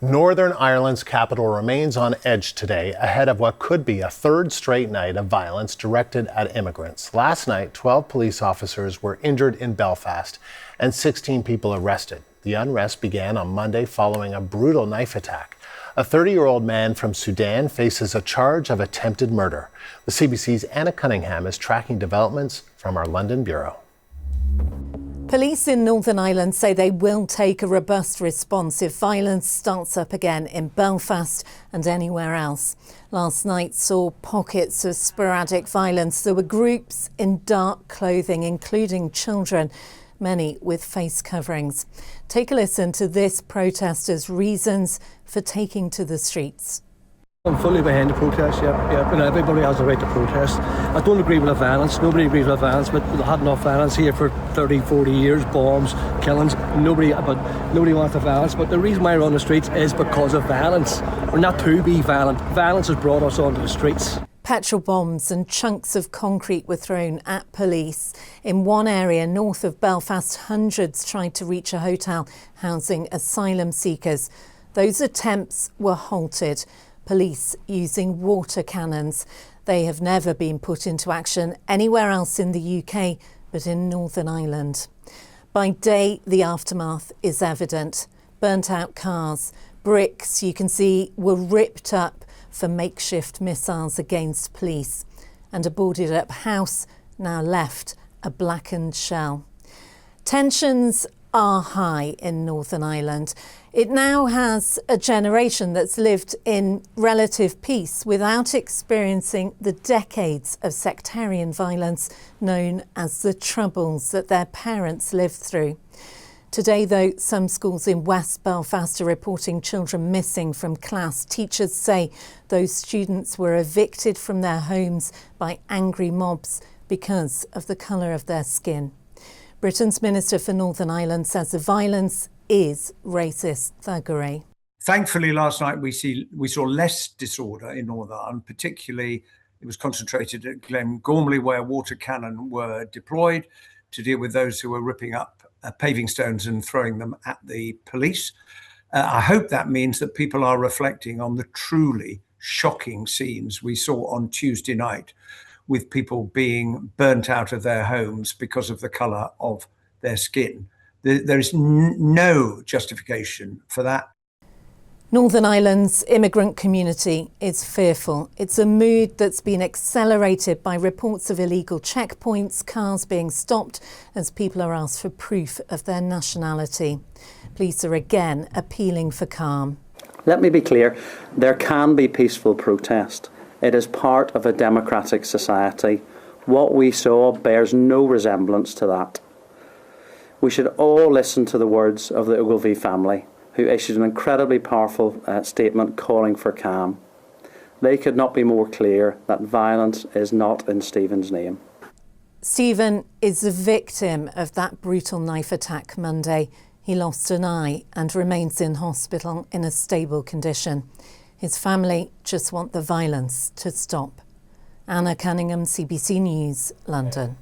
Northern Ireland's capital remains on edge today ahead of what could be a third straight night of violence directed at immigrants. Last night, 12 police officers were injured in Belfast and 16 people arrested. The unrest began on Monday following a brutal knife attack. A 30-year-old man from Sudan faces a charge of attempted murder. The CBC's Anna Cunningham is tracking developments from our London bureau. Police in Northern Ireland say they will take a robust response if violence starts up again in Belfast and anywhere else. Last night saw pockets of sporadic violence. There were groups in dark clothing, including children, many with face coverings. Take a listen to this protester's reasons for taking to the streets. I'm fully behind the protest, yeah. And everybody has the right to protest. I don't agree with the violence. Nobody agrees with the violence, but we've had enough violence here for 30, 40 years, bombs, killings. Nobody wants the violence. But the reason why we're on the streets is because of violence. We're not to be violent. Violence has brought us onto the streets. Petrol bombs and chunks of concrete were thrown at police. In one area north of Belfast, hundreds tried to reach a hotel housing asylum seekers. Those attempts were halted. Police using water cannons. They have never been put into action anywhere else in the UK but in Northern Ireland. By day, the aftermath is evident. Burnt out cars, bricks you can see were ripped up for makeshift missiles against police, and a boarded up house now left a blackened shell. Tensions are high in Northern Ireland. It now has a generation that's lived in relative peace without experiencing the decades of sectarian violence known as the Troubles that their parents lived through. Today, though, some schools in West Belfast are reporting children missing from class. Teachers say those students were evicted from their homes by angry mobs because of the colour of their skin. Britain's Minister for Northern Ireland says the violence is racist thuggery. Thankfully, last night we saw less disorder in Northern Ireland, particularly it was concentrated at Glengormley, where water cannon were deployed to deal with those who were ripping up paving stones and throwing them at the police. I hope that means that people are reflecting on the truly shocking scenes we saw on Tuesday night, with people being burnt out of their homes because of the colour of their skin. There is no justification for that. Northern Ireland's immigrant community is fearful. It's a mood that's been accelerated by reports of illegal checkpoints, cars being stopped as people are asked for proof of their nationality. Police are again appealing for calm. Let me be clear, there can be peaceful protest. It is part of a democratic society. What we saw bears no resemblance to that. We should all listen to the words of the Ogilvy family, who issued an incredibly powerful statement calling for calm. They could not be more clear that violence is not in Stephen's name. Stephen is the victim of that brutal knife attack Monday. He lost an eye and remains in hospital in a stable condition. His family just want the violence to stop. Anna Cunningham, CBC News, London.